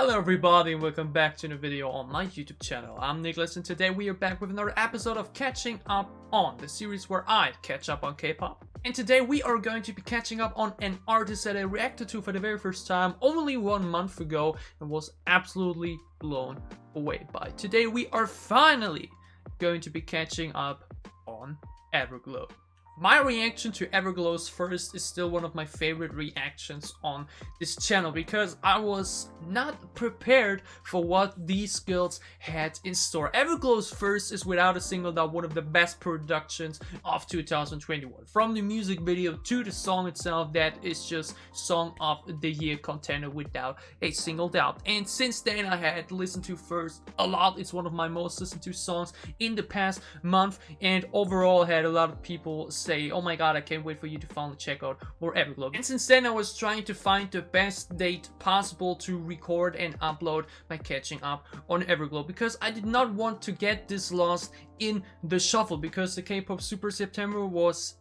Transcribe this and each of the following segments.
Hello everybody and welcome back to a video on my YouTube channel. I'm Nicholas and today we are back with another episode of Catching Up On, the series where I catch up on K-pop. And today we are going to be catching up on an artist that I reacted to for the very first time only 1 month ago and was absolutely blown away by. Today we are finally going to be catching up on Everglow. My reaction to Everglow's first is still one of my favorite reactions on this channel because I was not prepared for what these girls had in store. Everglow's first is without a single doubt one of the best productions of 2021. From the music video to the song itself, that is just Song of the Year contender without a single doubt. And since then I had listened to first a lot. It's one of my most listened to songs in the past month, and overall had a lot of people say, oh my god, I can't wait for you to finally check out more Everglow. And since then I was trying to find the best date possible to record and upload my catching up on Everglow, because I did not want to get this lost in the shuffle, because the K-pop Super September was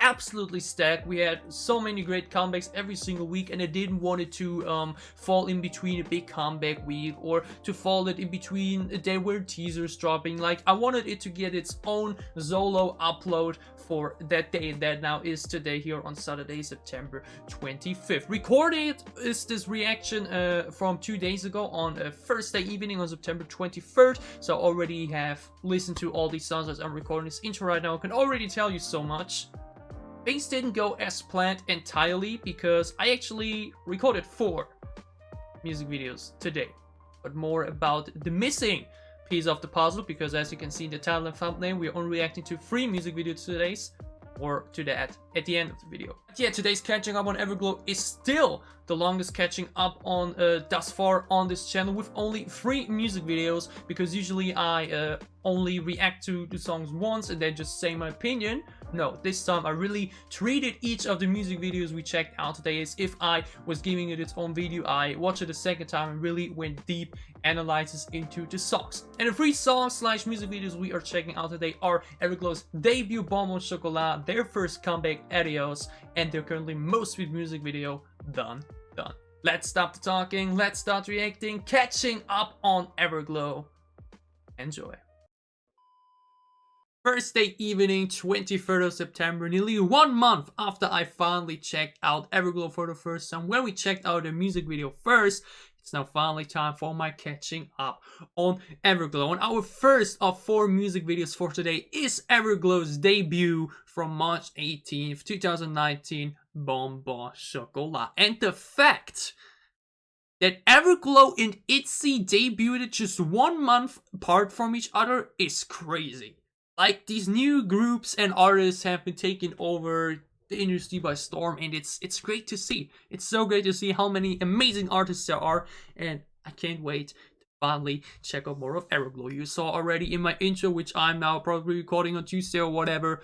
absolutely stacked. We had so many great comebacks every single week, and I didn't want it to fall in between a big comeback week or to fall it in between there were teasers dropping. Like, I wanted it to get its own solo upload for that day, and that now is today here on Saturday, September 25th. Recorded is this reaction from 2 days ago on Thursday evening on September 23rd, so I already have listened to all these songs as I'm recording this intro right now. I can already tell you so much. Things didn't go as planned entirely because I actually recorded 4 music videos today, but more about the missing piece of the puzzle, because as you can see in the title and thumbnail, we're only reacting to 3 music videos today, or to that at the end of the video. But yeah, today's catching up on Everglow is still the longest catching up on thus far on this channel, with only 3 music videos, because usually I only react to the songs once and then just say my opinion. No, this time I really treated each of the music videos we checked out today as if I was giving it its own video. I watched it a second time and really went deep analysis into the songs. And the 3 songs / music videos we are checking out today are Everglow's debut Bon Chocolat, their first comeback Adios, and their currently most viewed music video Done. Let's stop the talking, let's start reacting, catching up on Everglow. Enjoy. Thursday evening, 23rd of September, nearly 1 month after I finally checked out Everglow for the first time. When we checked out the music video first, it's now finally time for my catching up on Everglow. And our first of 4 music videos for today is Everglow's debut from March 18th, 2019, Bon Chocolat. And the fact that Everglow and ITZY debuted just 1 month apart from each other is crazy. Like, these new groups and artists have been taking over the industry by storm, and it's great to see. It's so great to see how many amazing artists there are, and I can't wait to finally check out more of Everglow. You saw already in my intro, which I'm now probably recording on Tuesday or whatever,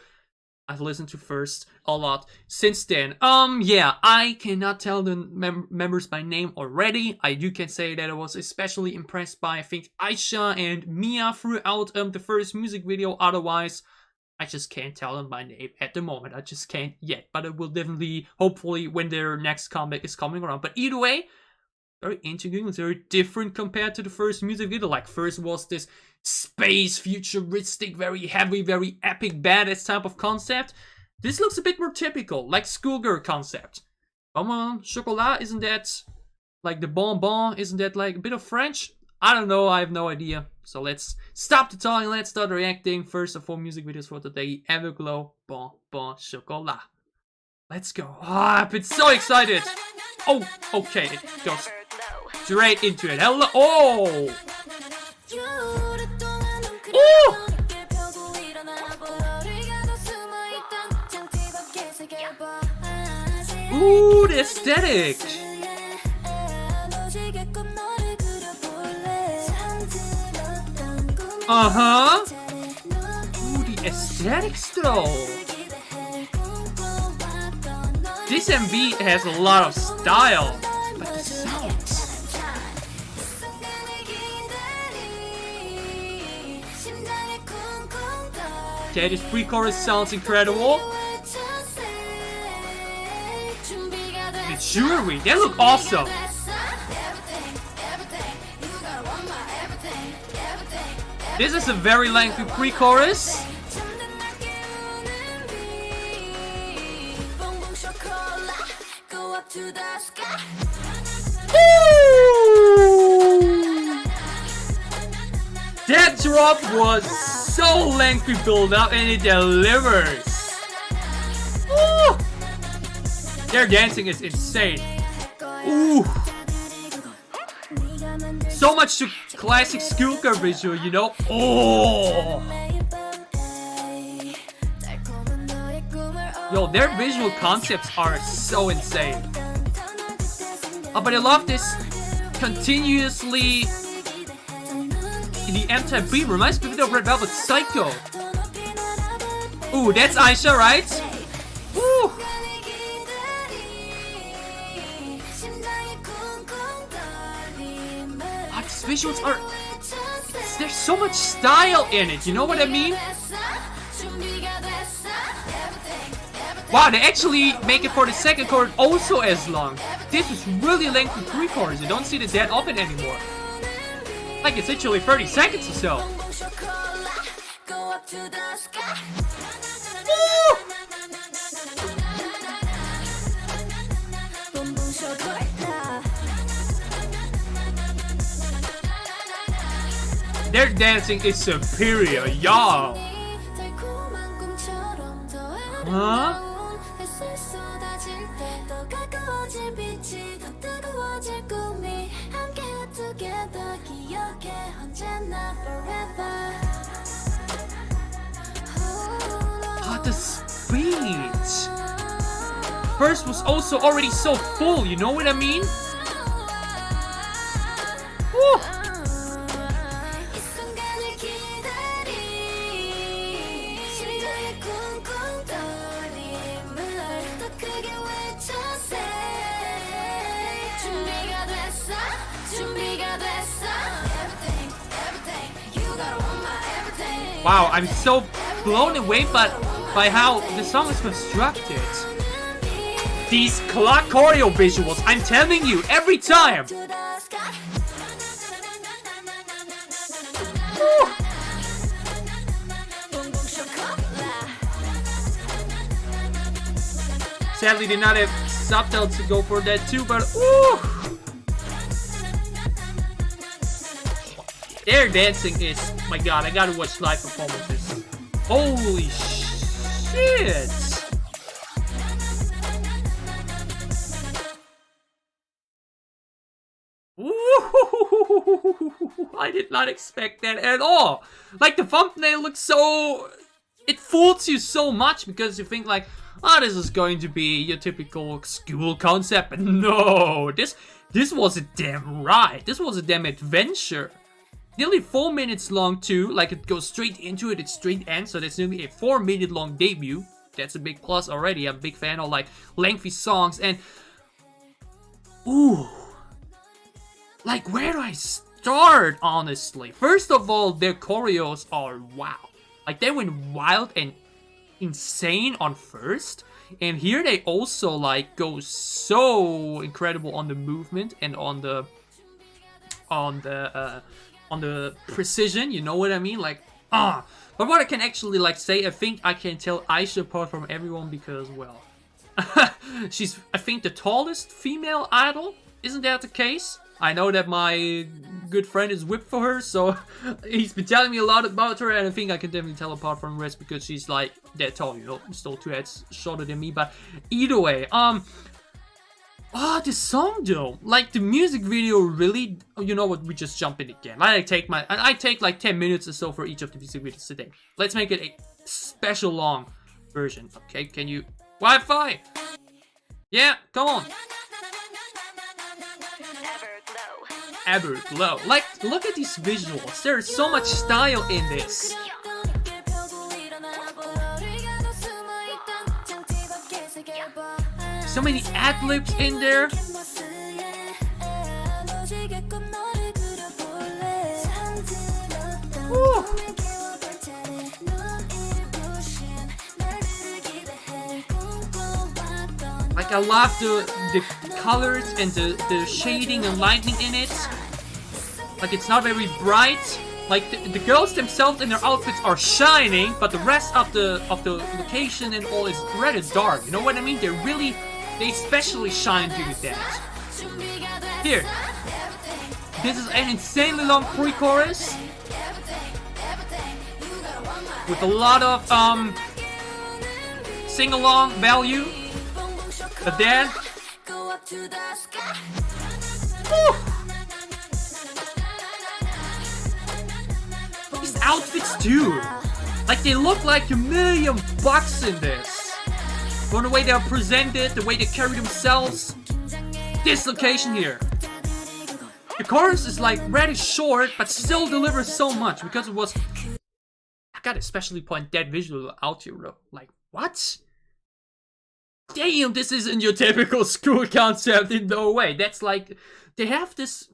I've listened to first a lot since then. Yeah, I cannot tell the members by name already. I can say that I was especially impressed by, I think, Aisha and Mia throughout the first music video. Otherwise, I just can't tell them by name at the moment. I just can't yet, but it will definitely, hopefully, when their next comeback is coming around. But either way, very intriguing, very different compared to the first music video. Like, first was this space futuristic, very heavy, very epic badass type of concept. This looks a bit more typical, like schoolgirl concept. Bon Chocolat, isn't that like the bonbon? Isn't that like a bit of French? I don't know, I have no idea. So let's stop the talking, let's start reacting. First of 4 music videos for today, Everglow, Bon Chocolat. Let's go. I've been so excited. Oh, okay, it goes straight into it. Hello. Oh! Oh! Ooh, the aesthetic! Uh-huh! Ooh, the aesthetics though! This MV has a lot of style, but the sounds... Okay, this pre-chorus sounds incredible. The jewelry, they look awesome. This is a very lengthy pre-chorus. That drop was so lengthy build up and it delivers. Woo! Their dancing is insane. Ooh. So much to classic schoolgirl visual, you know? Oh! Yo, their visual concepts are so insane. Oh, but I love this continuously the M-type beat. Reminds me of Red Velvet Psycho. Ooh, that's Aisha, right? Ooh. Oh, these visuals are... There's so much style in it, you know what I mean? Wow, they actually make it for the second chord also as long. This is really lengthy pre-chorus. You don't see the dead open anymore. Like it's literally 30 seconds or so. Woo! Their dancing is superior, y'all. Huh? Oh, the speed. First was also already so full, you know what I mean? Woo. Wow, I'm so blown away by how the song is constructed. These clock choreo visuals, I'm telling you, every time! Woo. Sadly, did not have subtitles to go for that too, but ooh! Their dancing is, my god, I gotta watch live performances. Holy shit! Ooh, I did not expect that at all. Like the thumbnail looks so... It fools you so much because you think like, oh, this is going to be your typical school concept. But no, this was a damn ride. This was a damn adventure. Nearly 4 minutes long too, like it goes straight into it, it's straight end, so that's nearly a 4-minute long debut. That's a big plus already. I'm a big fan of like lengthy songs and ooh, like where do I start honestly? First of all, their choreos are wow. Like they went wild and insane on first, and here they also like go so incredible on the movement and on the precision, you know what I mean? Like, but what I can actually like say, I think I can tell Aisha apart from everyone because, well, she's, I think, the tallest female idol. Isn't that the case? I know that my good friend is whipped for her, so he's been telling me a lot about her, and I think I can definitely tell apart from the rest because she's like that tall, you know, still 2 heads shorter than me, but either way, oh, the song though, like the music video really, you know what, we just jump in again. I take like 10 minutes or so for each of the music videos today. Let's make it a special long version. Okay, can you, Wi-Fi? Yeah, come on. Everglow. Like, look at these visuals. There is so much style in this. So many ad-libs in there. Woo. Like I love the colors and the shading and lighting in it. Like it's not very bright, Like the girls themselves and their outfits are shining, but the rest of the location and all is rather dark. You know what I mean? They especially shine due to that. Here, this is an insanely long pre-chorus with a lot of sing-along value, but then these outfits too, like they look like $1,000,000 in this. From the way they are presented, the way they carry themselves. This location here, the chorus is like rather short, but still delivers so much because it was. I gotta especially point that visual out here, bro. Like what? Damn, this isn't your typical school concept in no way. That's like they have this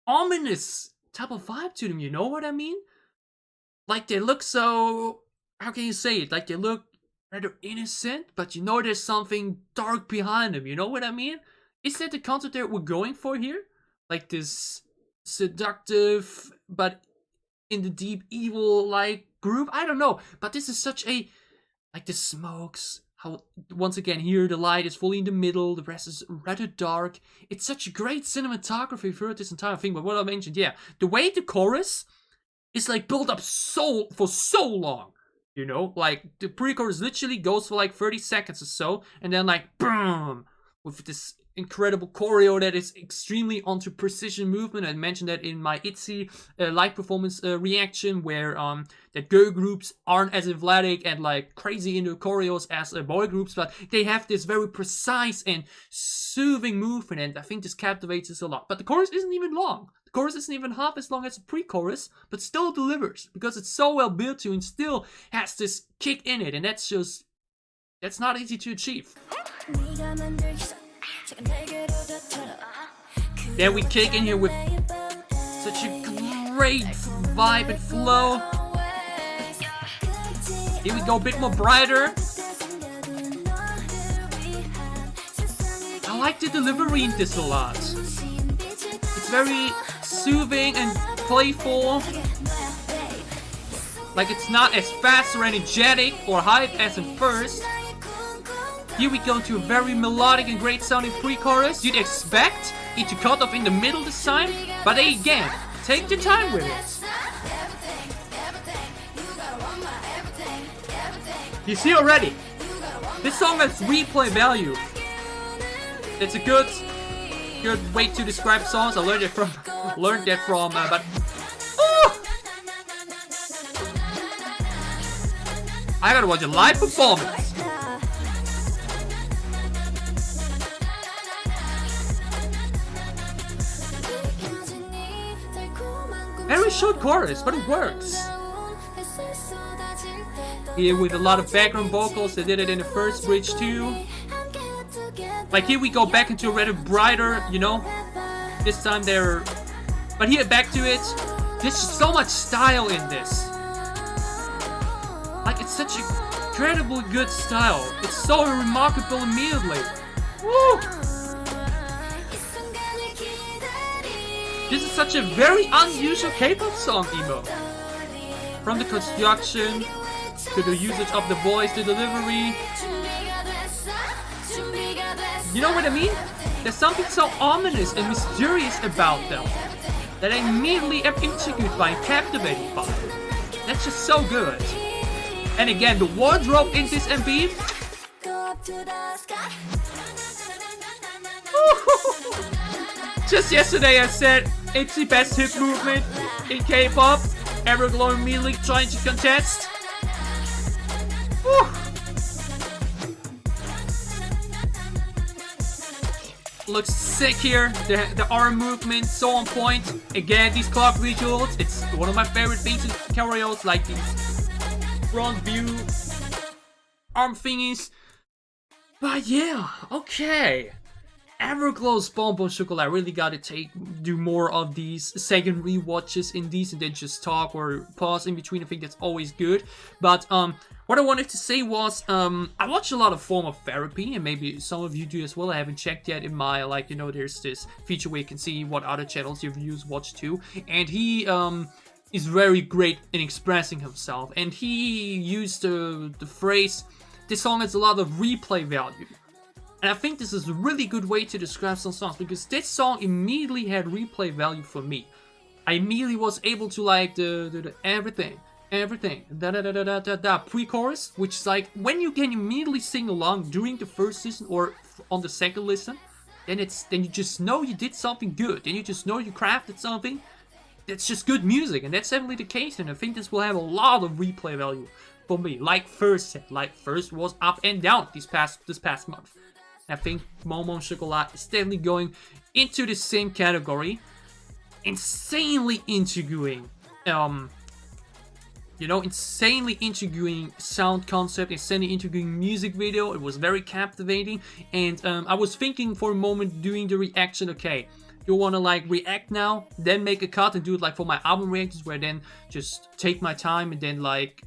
ominous type of vibe to them. You know what I mean? Like they look so. How can you say it? Like they look rather innocent, but you know there's something dark behind them. You know what I mean? Is that the concept that we're going for here? Like this seductive, but in the deep evil like group? I don't know. But this is such a, like the smokes, how once again here the light is fully in the middle, the rest is rather dark. It's such a great cinematography throughout this entire thing. But what I mentioned, yeah, the way the chorus is like built up for so long. You know, like the pre-chorus literally goes for like 30 seconds or so, and then like boom, with this incredible choreo that is extremely onto precision movement. I mentioned that in my ITZY live performance reaction, where that girl groups aren't as athletic and like crazy into choreos as boy groups, but they have this very precise and soothing movement, and I think this captivates us a lot. But the chorus isn't even long. The chorus isn't even half as long as the pre-chorus, but still delivers because it's so well built to and still has this kick in it, and that's not easy to achieve. Then we kick in here with such a great vibe and flow. Here we go, a bit more brighter. I like the delivery in this a lot. It's very soothing and playful. Like it's not as fast or energetic or hype as in first. Here we go to a very melodic and great sounding pre-chorus. You'd expect it to cut off in the middle this time, but again, take your time with it. You see already, this song has replay value. It's a good way to describe songs. I learned that from, but I gotta watch a live performance. Very short chorus, but it works. Here with a lot of background vocals, they did it in the first bridge too. Like here we go back into a rather brighter, you know. This time they're... But here, back to it. There's so much style in this. Like it's such an incredibly good style. It's so remarkable immediately. Woo! This is such a very unusual K-pop song, emo. From the construction, to the usage of the voice, the delivery. You know what I mean? There's something so ominous and mysterious about them that I immediately am intrigued by and captivated by. That's just so good. And again, the wardrobe in this MV. Just yesterday I said it's the best hip movement in K-pop. Everglow immediately trying to contest. Woo. Looks sick here. The arm movement so on point. Again, these clock visuals. It's one of my favorite things in choreos, like these front view arm thingies. But yeah, okay. Everglow's Bon Chocolat. I really gotta do more of these second rewatches in these and then just talk or pause in between. I think that's always good. But what I wanted to say was I watch a lot of form of therapy, and maybe some of you do as well. I haven't checked yet in my, like, you know, there's this feature where you can see what other channels your viewers watch too. And he is very great in expressing himself, and he used the phrase, "This song has a lot of replay value." And I think this is a really good way to describe some songs, because this song immediately had replay value for me. I immediately was able to like the everything, da da da da da da da pre-chorus, which is like when you can immediately sing along during the first listen or on the second listen, then you just know you did something good, then you just know you crafted something. That's just good music, and that's definitely the case, and I think this will have a lot of replay value for me. Like First said, like First was up and down this past month. I think Bon Chocolat is definitely going into the same category. Insanely intriguing, insanely intriguing sound concept, insanely intriguing music video. It was very captivating, and I was thinking for a moment doing the reaction. Okay, you want to like react now, then make a cut and do it like for my album reactions, where I then just take my time and then like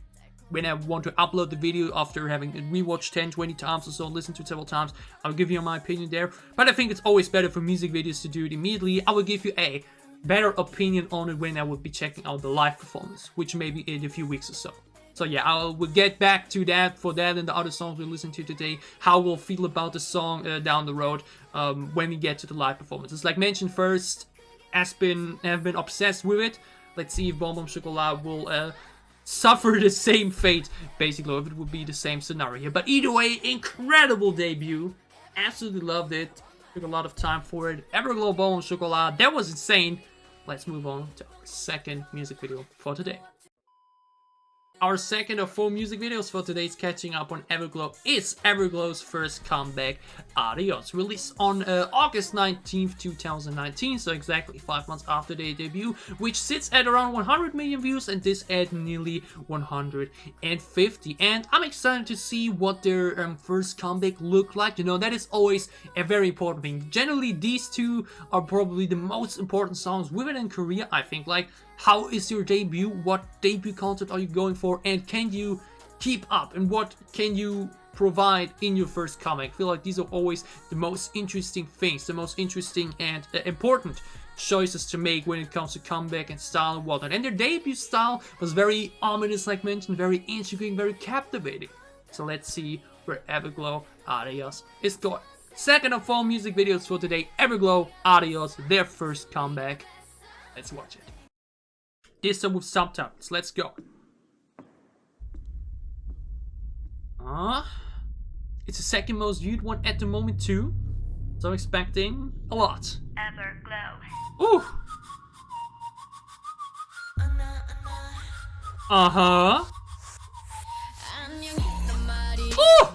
when I want to upload the video after having rewatched 10-20 times or so, listened to it several times, I'll give you my opinion there. But I think it's always better for music videos to do it immediately. I will give you a better opinion on it when I will be checking out the live performance, which may be in a few weeks or so. So yeah, I will get back to that for that and the other songs we listened to today, how we'll feel about the song down the road when we get to the live performances. Like mentioned, First have been obsessed with it. Let's see if Bon Chocolat will suffer the same fate, basically, if it would be the same scenario here. But either way, incredible debut. Absolutely loved it. Took a lot of time for it. Everglow Bon Chocolat, that was insane. Let's move on to our second music video for today. Our second of 4 music videos for today's Catching Up on Everglow is Everglow's first comeback, Adios, released on August 19th, 2019, so exactly 5 months after their debut, which sits at around 100 million views, and this at nearly 150. And I'm excited to see what their first comeback looked like. You know, that is always a very important thing. Generally, these two are probably the most important songs within Korea, I think. Like, how is your debut? What debut content are you going for? And can you keep up? And what can you provide in your first comeback? I feel like these are always the most interesting things, the most interesting and important choices to make when it comes to comeback and style and whatnot. And their debut style was very ominous, like mentioned, very intriguing, very captivating. So let's see where Everglow Adios is going. Second of 4 music videos for today, Everglow Adios, their first comeback. Let's watch it. This time with subtitles. Let's go. It's the second most viewed one at the moment too. So I'm expecting a lot. Everglow. Ooh. Uh-huh. Ooh.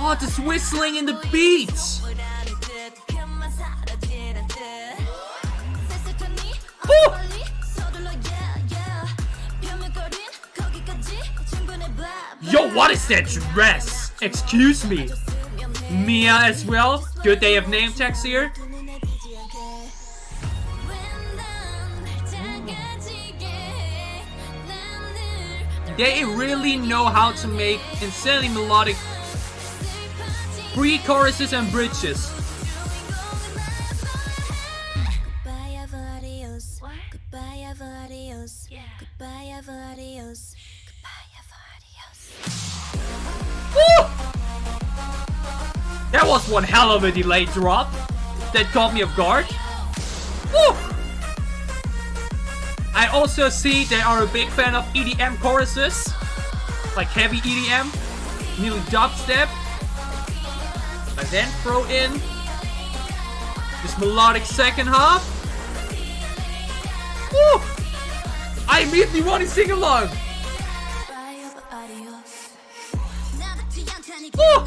Oh, this whistling in the beat! Ooh. Yo, what is that dress? Excuse me. Mia as well. Good, they have name tags here. They really know how to make insanely melodic pre-choruses and bridges. Woo! That was one hell of a delayed drop that caught me off guard. Woo! I also see they are a big fan of EDM choruses, like heavy EDM, nearly dubstep. And then throw in this melodic second half. Woo! I immediately want to sing along. Woo!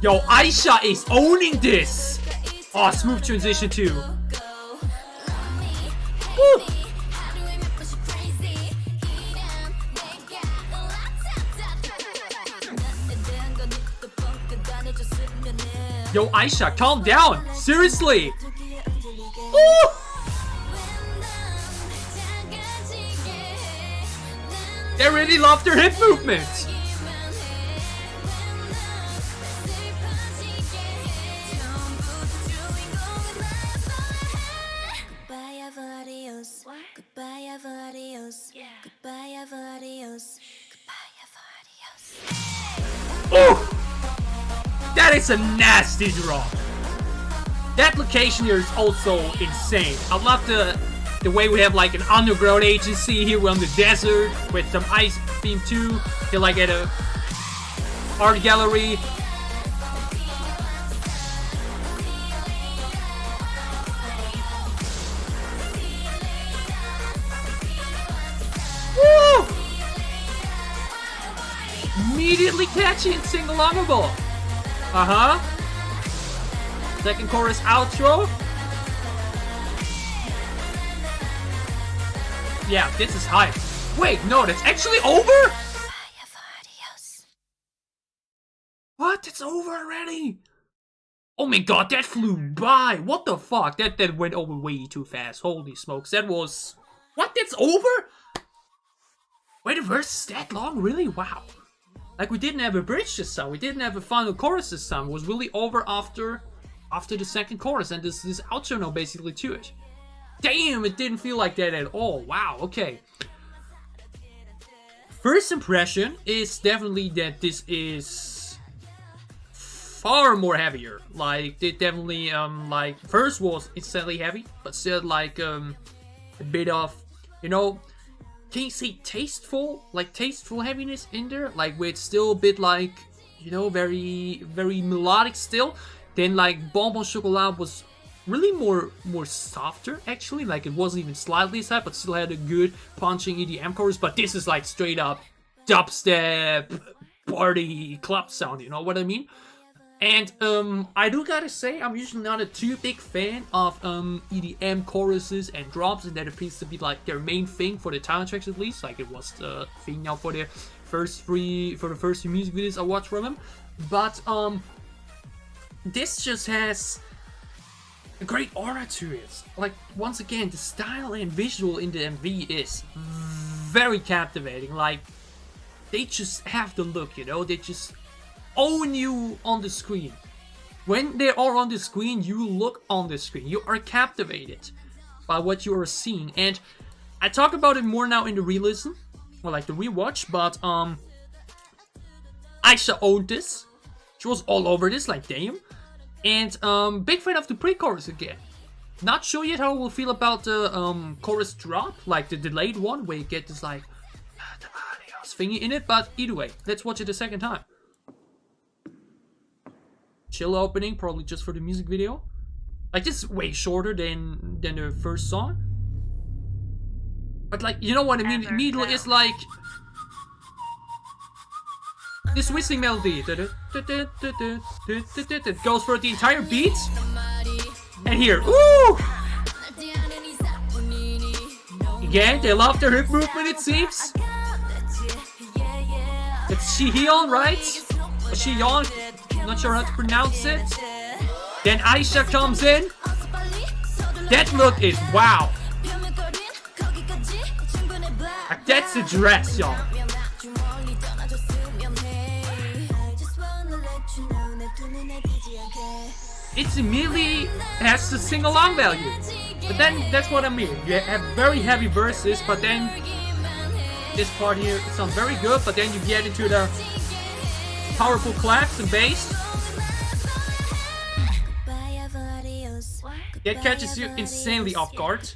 Yo, Aisha is owning this. Oh, smooth transition too. Woo! Yo, Aisha, calm down. Seriously. Ooh. They really love their hip movements. Goodbye, adios. Goodbye, adios. Oh! That is a nasty drop. That location here is also insane. I love the way we have like an underground agency here. We're on the desert with some ice theme too. You're like at a art gallery. Woo! Immediately catchy and sing-alongable. Second chorus outro. Yeah, this is hype. Wait, no, that's actually over? What? It's over already? Oh my god, that flew by. What the fuck? That went over way too fast. Holy smokes. That was... What? That's over? Wait, the verse is that long? Really? Wow. Like, we didn't have a bridge this time. We didn't have a final chorus this time. It was really over after the second chorus. And this outro now basically to it. Damn, it didn't feel like that at all. Wow, okay. First impression is definitely that this is far more heavier. Like, it definitely, like, first was instantly heavy, but still, like, a bit of, you know, can you say tasteful? Like, tasteful heaviness in there? Like, with still a bit, like, you know, very, very melodic still. Then, like, Bon Chocolat was really more softer, actually. Like, it wasn't even slightly sad, but still had a good punching EDM chorus. But this is, like, straight up dubstep, party, club sound, you know what I mean? And, I do gotta say, I'm usually not a too big fan of, EDM choruses and drops, and that appears to be, like, their main thing for the talent tracks, at least. Like, it was the thing now for the first few music videos I watched from him. But, this just has a great aura to it. Like, once again, the style and visual in the MV is very captivating. Like, they just have the look, you know? They just own you on the screen. When they are on the screen, you look on the screen. You are captivated by what you are seeing. And I talk about it more now in the re-listen, or like the rewatch, but Aisha owned this. She was all over this, like damn. And big fan of the pre-chorus again. Not sure yet how we'll feel about the chorus drop, like the delayed one, where you get this like thingy in it, but either way, let's watch it a second time. Chill opening, probably just for the music video. Like, this is way shorter than the first song. But like, you know what I mean? Immediately it's like this whistling melody. It goes for the entire beat. And here, ooh! Again, they love their hip movement, it seems. It's Shihyun, right? Or Shihyun, not sure how to pronounce it. Then Aisha comes in. That look is wow. Like, that's the dress, y'all. It immediately has the sing-along value. But then, that's what I mean. You have very heavy verses, but then this part here, it sounds very good, but then you get into the powerful claps and bass. That catches you insanely off guard.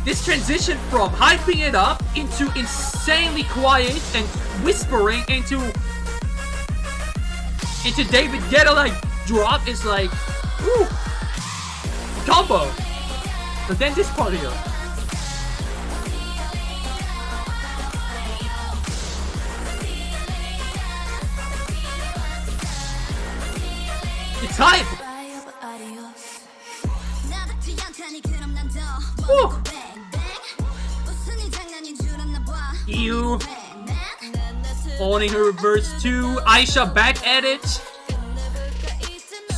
This transition from hyping it up into insanely quiet and whispering into David Guetta like drop is like, ooh, combo. But then this part here. It's hype! Woo. You owning her verse 2, Aisha back at it.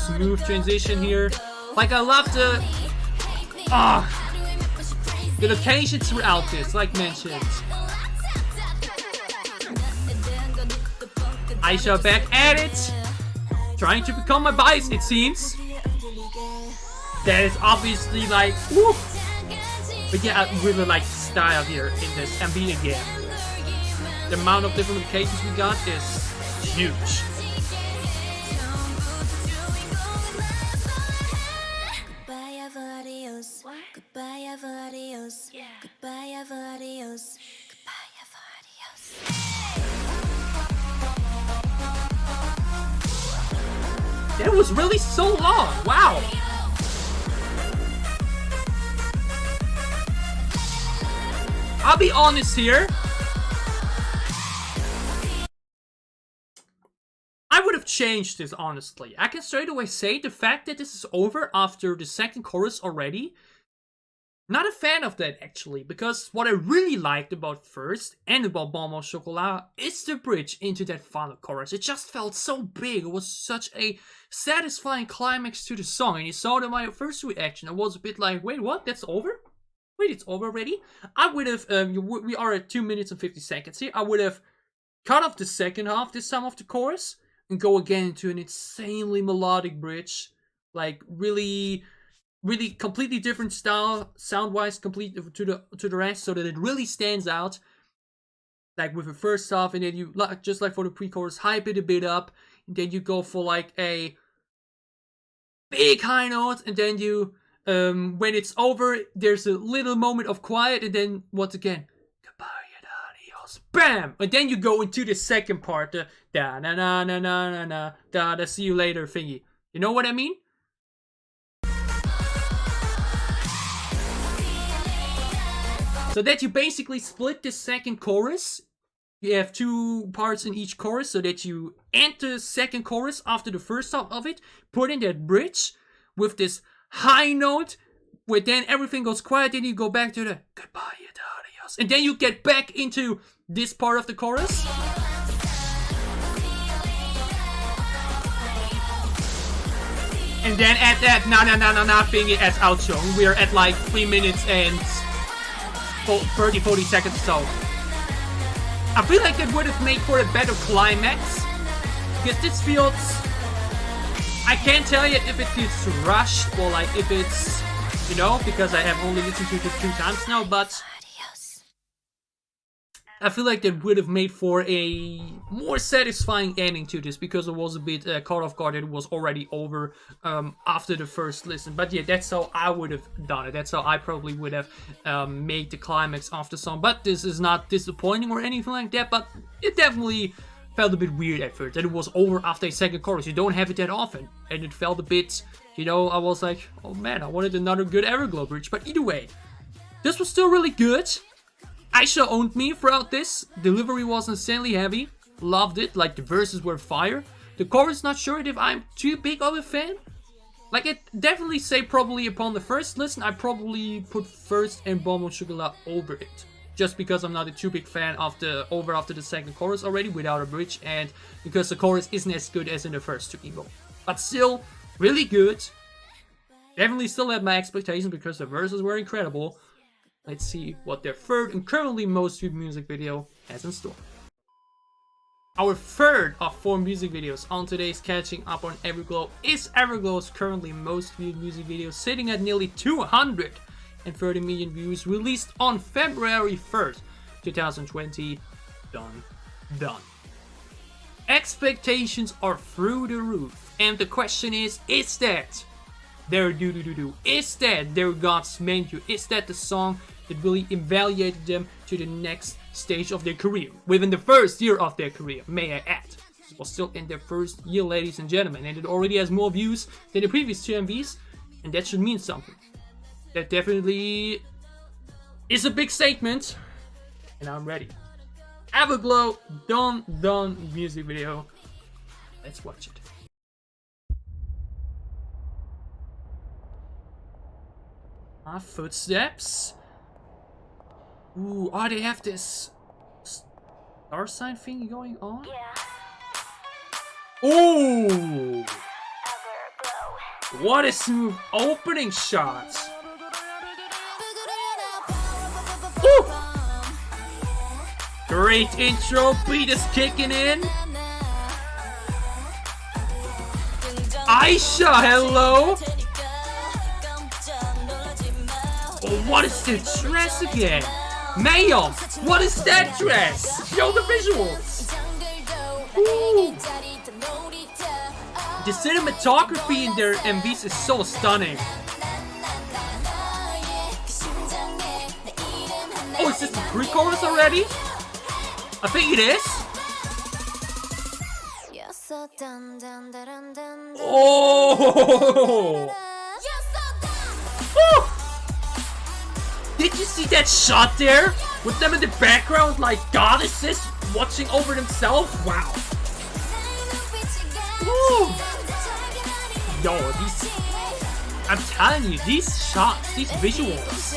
Smooth transition here. Like, I love The locations throughout this, like mentioned. Aisha back at it. Trying to become my bias, it seems. That is obviously like, woo. But yeah, I really like the style here in this MV again. The amount of different locations we got is huge. Goodbye, ever adios. What? Goodbye, ever adios. Yeah. Goodbye, ever adios. Goodbye, ever adios. That was really so long. Wow. I'll be honest here. I would have changed this, honestly. I can straight away say the fact that this is over after the second chorus already. Not a fan of that, actually, because what I really liked about first and about Bon Chocolat is the bridge into that final chorus. It just felt so big. It was such a satisfying climax to the song. And you saw that my first reaction, I was a bit like, wait, what? That's over? Wait, it's over already? I would have, we are at 2 minutes and 50 seconds here. I would have cut off the second half, this time of the chorus, and go again into an insanely melodic bridge. Like, really completely different style, sound-wise, complete to the rest, so that it really stands out. Like with the first half, and then you, just like for the pre-chorus, hype it a bit up, and then you go for like a big high note, and then you, when it's over, there's a little moment of quiet, and then once again, goodbye and adios, bam! And then you go into the second part, the da na na na na na na da da see you later thingy. You know what I mean? So that you basically split the second chorus. You have 2 parts in each chorus, so that you end the second chorus after the first half of it, put in that bridge with this high note, where then everything goes quiet, then you go back to the goodbye and adios, and then you get back into this part of the chorus. And then at that na na na na na thingy as outro, we're at like 3 minutes and 30-40 seconds or so. I feel like that would have made for a better climax, because this feels, I can't tell you if it feels rushed or like if it's, you know, because I have only listened to it 2 times now, but I feel like that would have made for a more satisfying ending to this, because it was a bit caught off guard that it was already over after the first listen. But yeah, that's how I would have done it. That's how I probably would have made the climax of the song. But this is not disappointing or anything like that, but it definitely felt a bit weird at first that it was over after a second chorus. You don't have it that often, and it felt a bit, you know, I was like, oh man, I wanted another good Everglow bridge. But either way, this was still really good. Aisha owned me throughout this. Delivery was insanely heavy. Loved it. Like, the verses were fire. The chorus, not sure if I'm too big of a fan. Like, I definitely say probably upon the first listen, I probably put first and Bon Chocolat over it. Just because I'm not a too big fan of the over after the second chorus already without a bridge, and because the chorus isn't as good as in the first 2 emo. But still, really good. Definitely still had my expectations because the verses were incredible. Let's see what their third and currently most viewed music video has in store. Our third of 4 music videos on today's Catching Up on Everglow is Everglow's currently most viewed music video, sitting at nearly 230 million views, released on February 1st, 2020. Done. Expectations are through the roof, and the question is that their do-do-do-do? Is that their God's menu? Is that the song that really evaluated them to the next stage of their career? Within the first year of their career, may I add. It was still in their first year, ladies and gentlemen, and it already has more views than the previous 2 MVs, and that should mean something. That definitely is a big statement, and I'm ready. Everglow Done music video. Let's watch it. Footsteps. Ooh, oh, they have this star sign thing going on? Yeah. Ooh! What a smooth opening shot! Ooh. Great intro, beat is kicking in. Aisha, hello. Oh, what is that dress again? Mayom, what is that dress? Show the visuals. Ooh. The cinematography in their MVs is so stunning. Oh, is this the pre-chorus already? I think it is. Oh! Woo! Did you see that shot there? With them in the background like goddesses watching over themselves? Wow. Woo! Yo, these... I'm telling you, these shots, these visuals.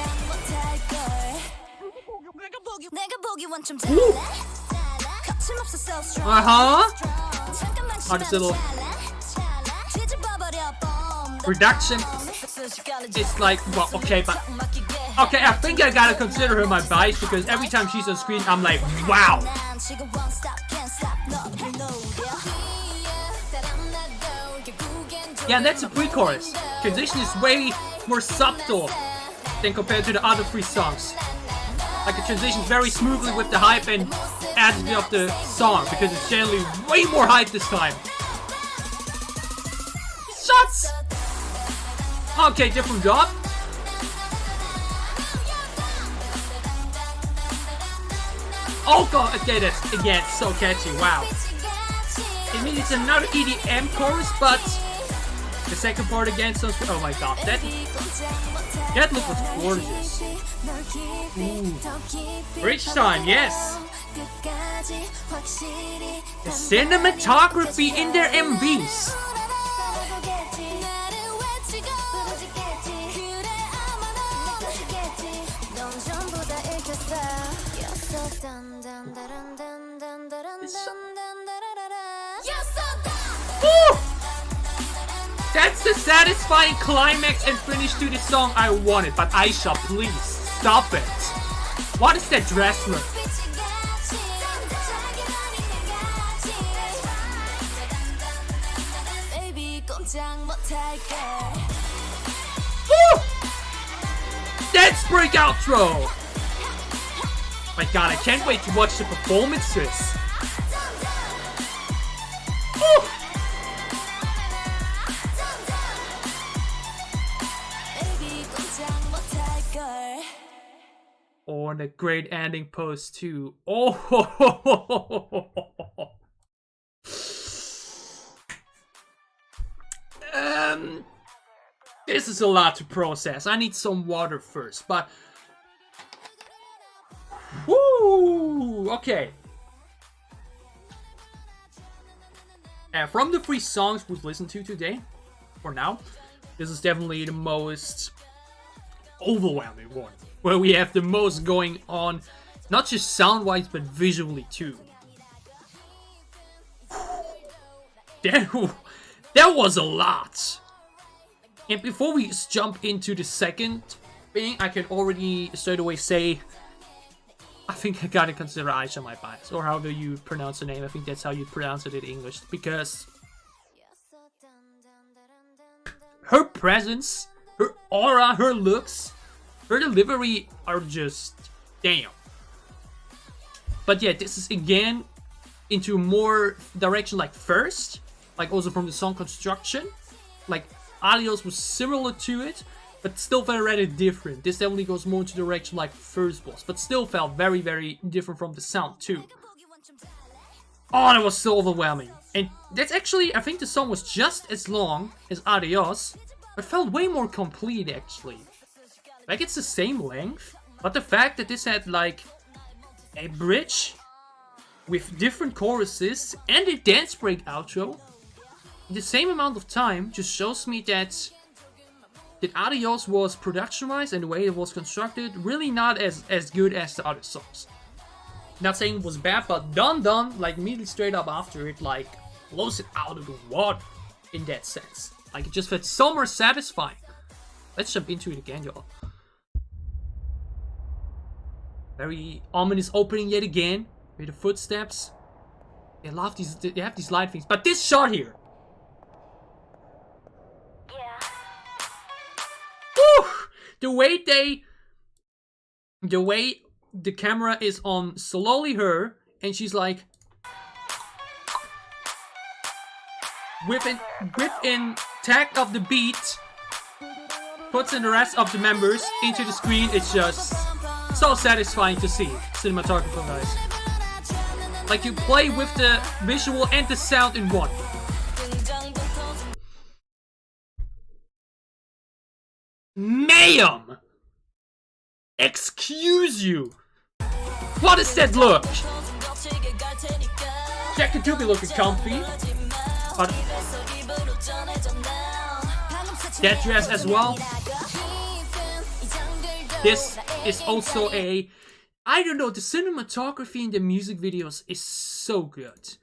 Ooh. Oh, this little production. It's like, well, okay, but okay, I think I gotta consider her my bias because every time she's on screen, I'm like, wow. Yeah, and that's a pre-chorus. Transition is way more subtle than compared to the other three songs. Like, it transitions very smoothly with the hype and attitude of the song because it's generally way more hype this time. Shots! Okay, different job. Oh god, okay, that's again so catchy, wow. I mean, it's another EDM chorus, but the second part again, so oh my god, that look was gorgeous. Ooh. Bridge time, yes. The cinematography in their MVs. Woo! That's the satisfying climax and finish to the song I wanted. But Aisha, please stop it. What is that dress look? Woo! That's break outro. My god, I can't wait to watch the performances. Woo! Oh, and a great ending pose too. Oh, this is a lot to process. I need some water first, but woo, okay. From the 3 songs we've listened to today, for now, this is definitely the most overwhelming one, where we have the most going on, not just sound-wise, but visually too. That was a lot. And before we jump into the second thing, I can already straight away say, I think I gotta consider Aisha my bias. Or how do you pronounce the name? I think that's how you pronounce it in English. Because her presence, her aura, her looks, her delivery are just damn. But yeah, this is again into more direction like first. Like also from the song construction. Like Adios was similar to it, but still felt rather different. This definitely goes more into the direction like first boss, but still felt very, very different from the sound too. Oh, that was so overwhelming. And that's actually, I think the song was just as long as Adios, but felt way more complete actually. Like it's the same length, but the fact that this had like a bridge with different choruses and a dance break outro in the same amount of time just shows me that Adios was production-wise and the way it was constructed really not as good as the other songs. Not saying it was bad, but done, like immediately straight up after it, like blows it out of the water in that sense. Like it just felt so more satisfying. Let's jump into it again, y'all. Very ominous opening yet again. With the footsteps. They love these. They have these light things. But this shot here. Woo! The way the camera is on slowly her, and she's like within tag of the beat, puts in the rest of the members into the screen. It's just so satisfying to see. Cinematography guys. Like you play with the visual and the sound in one. Ma'am! Excuse you! What is that look? Jacket do be looking comfy, but that dress as well. This is also a... I don't know, the cinematography in the music videos is so good.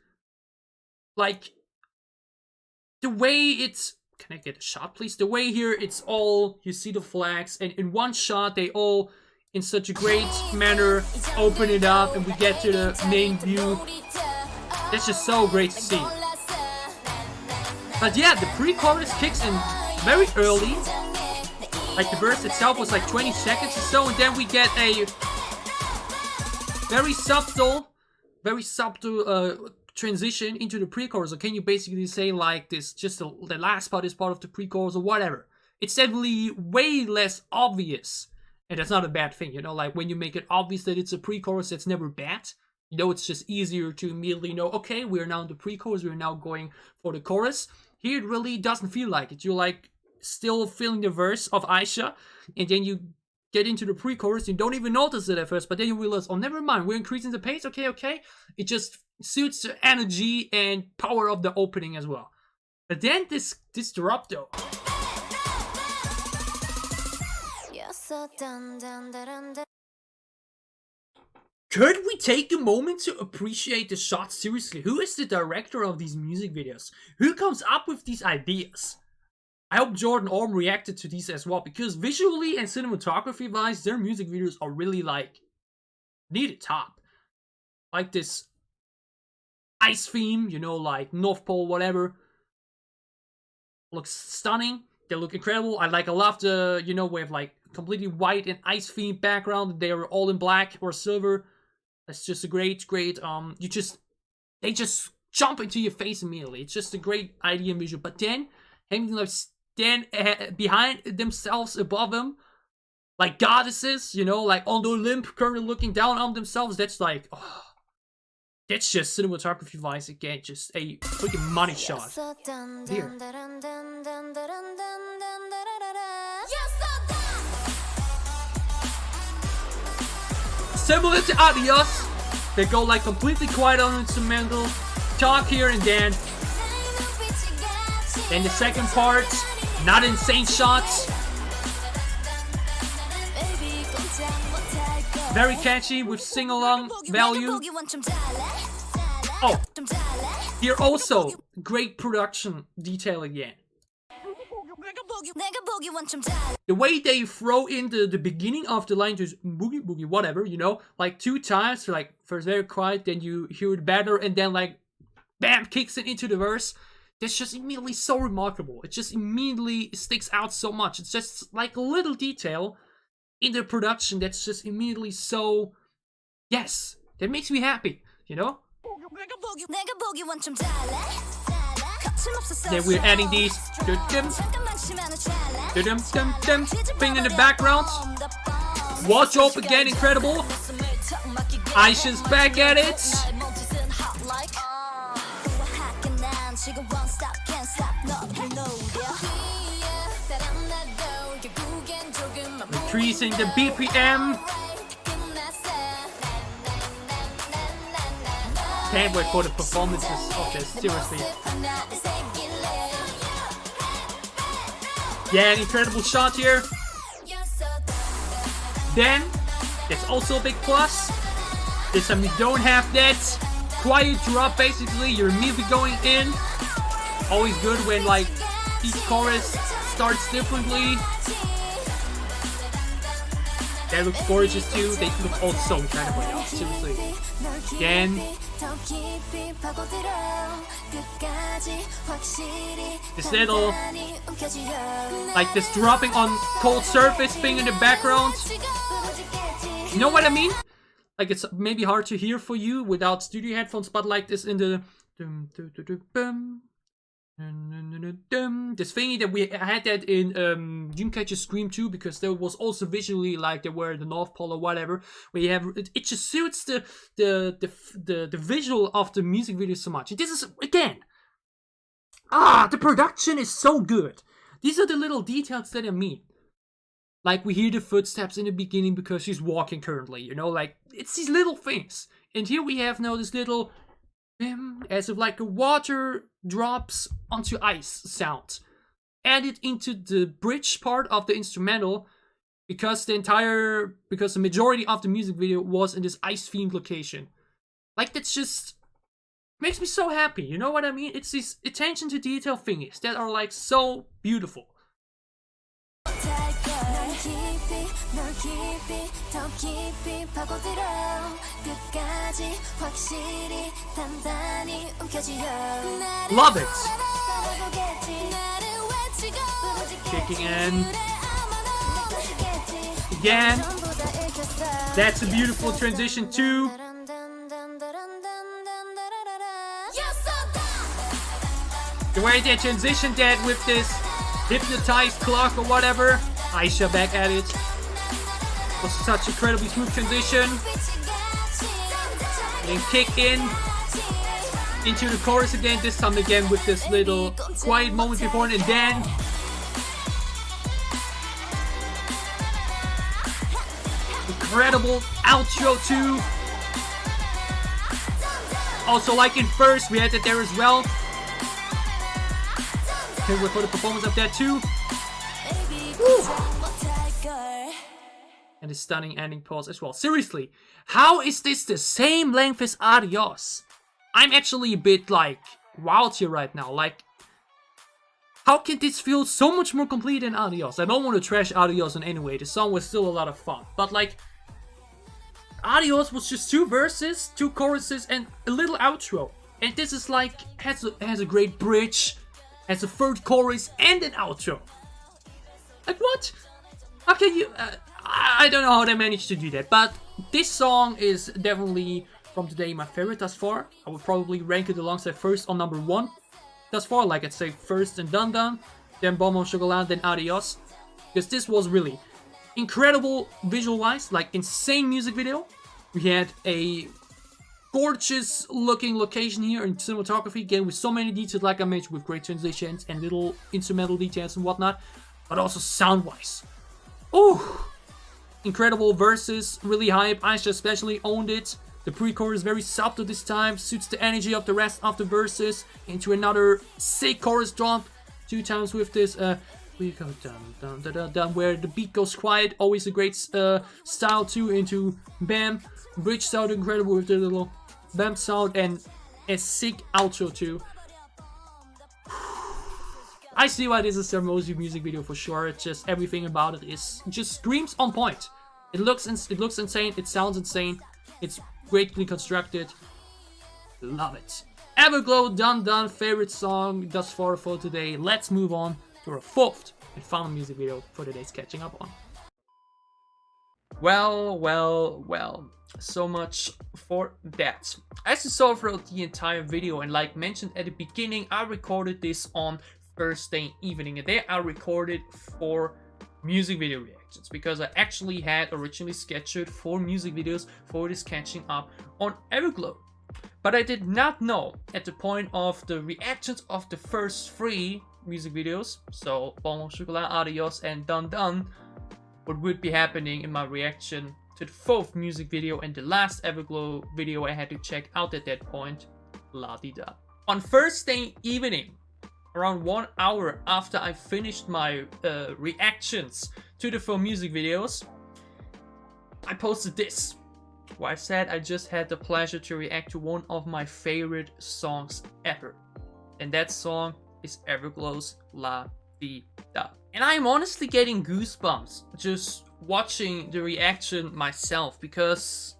Like, the way it's... Can I get a shot, please? The way here, it's all... You see the flags, and in one shot, they all, in such a great manner, open it up, and we get to the main view. That's just so great to see. But yeah, the pre-chorus kicks in very early. Like, the verse itself was like 20 seconds or so, and then we get a... very subtle transition into the pre-chorus. Or can you basically say like this, just the last part is part of the pre-chorus or whatever. It's definitely way less obvious. And that's not a bad thing, you know, like when you make it obvious that it's a pre-chorus, that's never bad. You know, it's just easier to immediately know, okay, we're now in the pre-chorus, we're now going for the chorus. Here it really doesn't feel like it. You're like still feeling the verse of Aisha, and then you get into the pre-chorus, you don't even notice it at first, but then you realize, oh, never mind, we're increasing the pace, okay. It just suits the energy and power of the opening as well. But then this drop though. Could we take a moment to appreciate the shots seriously? Who is the director of these music videos? Who comes up with these ideas? I hope Jordan Orm reacted to these as well, because visually and cinematography wise, their music videos are really like near the top. Like this ice theme, you know, like North Pole, whatever. Looks stunning. They look incredible. I love the, you know, we have like completely white and ice themed background. They are all in black or silver. That's just a great, they just jump into your face immediately. It's just a great idea and visual. But then having like stand behind themselves above them, like goddesses, you know, like on the Olymp, currently looking down on themselves. That's like, oh, that's just cinematography wise again, just a freaking money shot. Here. Similar to Adios, they go like completely quiet on instrumental, talk here and then. Then the second part, not insane shots. Very catchy with sing-along value. Oh, here also, great production detail again. The way they throw in the beginning of the line, just boogie boogie, whatever, you know, like 2 times, like first very quiet, then you hear it better, and then like, bam, kicks it into the verse. That's just immediately so remarkable. It just immediately sticks out so much. It's just like a little detail in the production that's just immediately so, yes, that makes me happy, you know? Then we're adding these thing in the background. Wardrobe again, incredible. Aisha's back at it. Increasing the BPM. Can't wait for the performances of this, seriously. Yeah, an incredible shot here. Then, it's also a big plus. This time you don't have that quiet drop, basically. You're immediately going in. Always good when like each chorus starts differently. That looks gorgeous too. They look all so incredible, y'all. Seriously. Again. This little, like this dropping on cold surface thing in the background. You know what I mean? Like it's maybe hard to hear for you without studio headphones, but like this in the this thingy that we had that in Dreamcatcher Scream 2, because there was also visually like they were the North Pole or whatever, where you have it just suits the visual of the music video so much. And this is again, the production is so good. These are the little details that I mean. Like we hear the footsteps in the beginning because she's walking currently, you know, like it's these little things. And here we have now this little as if like the water drops onto ice sound added into the bridge part of the instrumental, because the majority of the music video was in this ice themed location. Like that's just makes me so happy, you know what I mean? It's these attention to detail thingies that are like so beautiful. Love it. Kicking in. Again. That's a beautiful transition too. The way they transitioned that with this hypnotized clock or whatever. Aisha back at it. Was such incredibly smooth transition. And kick in into the chorus again, this time again with this little quiet moment before, and then incredible outro too. Also, like in first, we had that there as well. Can't wait for the performance of that too. Woo. And a stunning ending pause as well. Seriously, how is this the same length as Adios? I'm actually a bit like wild here right now. Like, how can this feel so much more complete than Adios? I don't want to trash Adios in any way. The song was still a lot of fun. But like, Adios was just 2 verses, 2 choruses, and a little outro. And this is like, has a great bridge, has a 3rd chorus, and an outro. Like, what? How can you... I don't know how they managed to do that, but this song is definitely from today my favorite thus far. I would probably rank it alongside first on number 1 thus far, like I'd say first and Dun Dun, then Bon Chocolat, then Adios, because this was really incredible visual-wise, like insane music video. We had a gorgeous looking location here in cinematography, again with so many details like I mentioned, with great transitions and little instrumental details and whatnot, but also sound-wise. Ooh! Incredible verses, really hype. Aisha especially owned it. The pre-chorus very subtle this time, suits the energy of the rest of the verses. Into another sick chorus drop, 2 times with this we go dun dun dun dun dun, where the beat goes quiet. Always a great style too. Into bam, bridge sound incredible with the little bam sound, and a sick outro too. I see why this is their most viewed music video for sure. It's just everything about it is just screams on point. It looks insane. It sounds insane. It's greatly constructed. Love it. Everglow, Dun Dun, favorite song thus far for today. Let's move on to our 4th and final music video for today's Catching Up On. Well. So much for that. As you saw throughout the entire video, and like mentioned at the beginning, I recorded this on Thursday evening, and there I recorded 4 music video reactions, because I actually had originally scheduled 4 music videos for this Catching Up on Everglow. But I did not know at the point of the reactions of the first 3 music videos, so Bon Chocolat, Adios, and Dun Dun, what would be happening in my reaction to the 4th music video and the last Everglow video I had to check out at that point. La-di-da. On Thursday evening, around 1 hour after I finished my reactions to the 4 music videos, I posted this, where I said I just had the pleasure to react to one of my favorite songs ever. And that song is Everglow's La-di-da. And I am honestly getting goosebumps just watching the reaction myself, because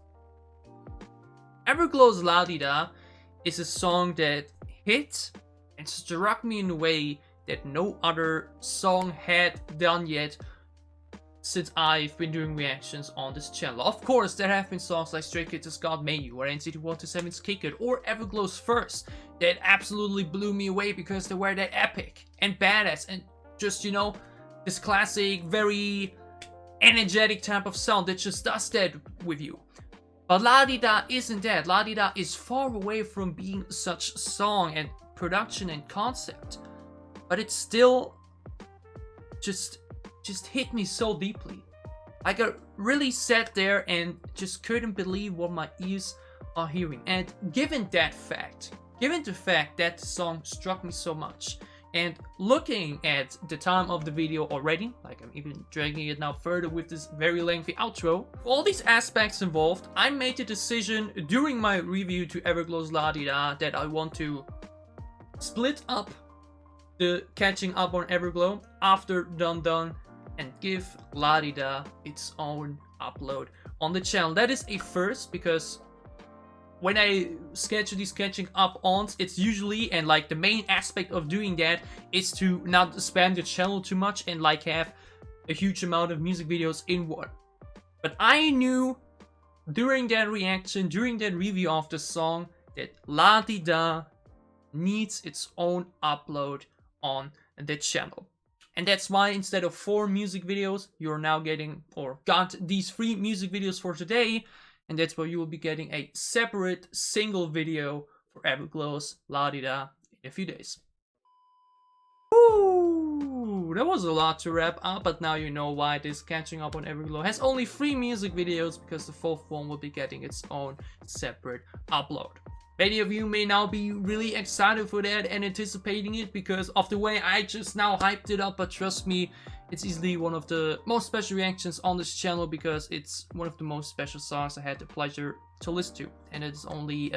Everglow's La Di Da is a song that hit and struck me in a way that no other song had done yet since I've been doing reactions on this channel. Of course, there have been songs like Stray Kids' God Made You, or NCT 127's Kick It, or Everglow's First that absolutely blew me away because they were that epic and badass and just, you know, this classic, very energetic type of sound that just does that with you. But La Di Da isn't that. La Di Da is far away from being such song and production and concept, but it still just hit me so deeply. I got really sat there and just couldn't believe what my ears are hearing. And given the fact that the song struck me so much, and looking at the time of the video already, like I'm even dragging it now further with this very lengthy outro, for all these aspects involved, I made the decision during my review to Everglow's La Di Da that I want to split up the Catching Up on Everglow after done and give La Di Da its own upload on the channel. That is a first, because when I schedule these catching up ons, it's usually, and like the main aspect of doing that is to not spam the channel too much and like have a huge amount of music videos in one. But I knew during that reaction, during that review of the song, that La Di Da needs its own upload on the channel. And that's why instead of 4 music videos, you're now getting, or got these 3 music videos for today. And that's why you will be getting a separate single video for Everglow's La Di Da in a few days. Ooh, that was a lot to wrap up, but now you know why this Catching Up on Everglow has only 3 music videos, because the 4th one will be getting its own separate upload. Many of you may now be really excited for that and anticipating it because of the way I just now hyped it up, but trust me, it's easily one of the most special reactions on this channel because it's one of the most special songs I had the pleasure to listen to, and it's only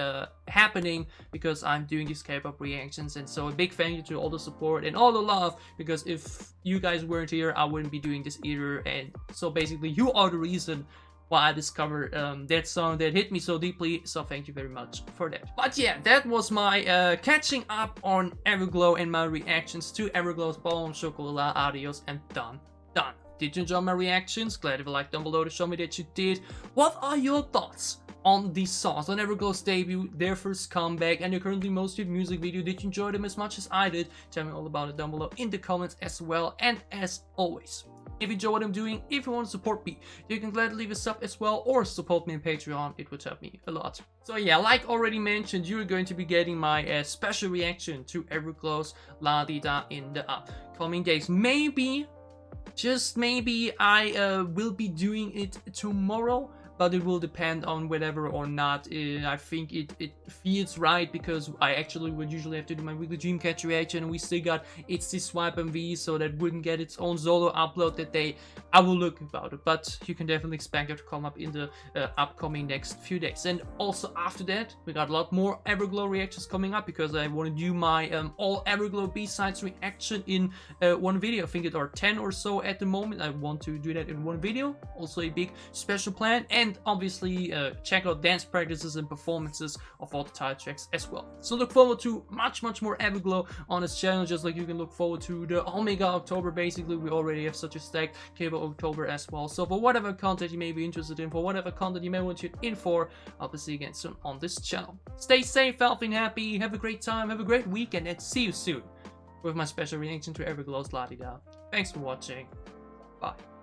happening because I'm doing these K-pop reactions. And so a big thank you to all the support and all the love, because if you guys weren't here, I wouldn't be doing this either. And so basically you are the reason why I discovered that song that hit me so deeply, so thank you very much for that. But yeah, that was my catching up on Everglow and my reactions to Everglow's Bon Chocolat Adios and done. Did you enjoy my reactions? Glad if you liked down below to show me that you did. What are your thoughts on these songs, on Everglow's debut, their first comeback, and their currently most viewed music video? Did you enjoy them as much as I did? Tell me all about it down below in the comments as well. And as always, if you enjoy what I'm doing, if you want to support me, you can gladly leave a sub as well, or support me on Patreon. It would help me a lot. So yeah, like already mentioned, you're going to be getting my special reaction to Everglow's La Di Da in the upcoming days. Maybe, just maybe, I will be doing it tomorrow, but it will depend on whether or not I think it feels right, because I actually would usually have to do my weekly Dreamcatcher reaction, and we still got It's This Swipe MV, so that wouldn't get its own solo upload that day. I will look about it, but you can definitely expect it to come up in the upcoming next few days. And also after that, we got a lot more Everglow reactions coming up, because I want to do my all Everglow B-sides reaction in one video. I think it are 10 or so at the moment. I want to do that in one video. Also a big special plan. And obviously check out dance practices and performances of all the title tracks as well. So look forward to much more Everglow on this channel, just like you can look forward to the Omega October. Basically, we already have such a stacked K-pop October as well. So for whatever content you may be interested in, for whatever content you may want to tune in for, I'll be seeing you again soon on this channel. Stay safe, healthy, and happy. Have a great time, have a great weekend, and see you soon with my special reaction to Everglow's La Di Da. Thanks for watching. Bye.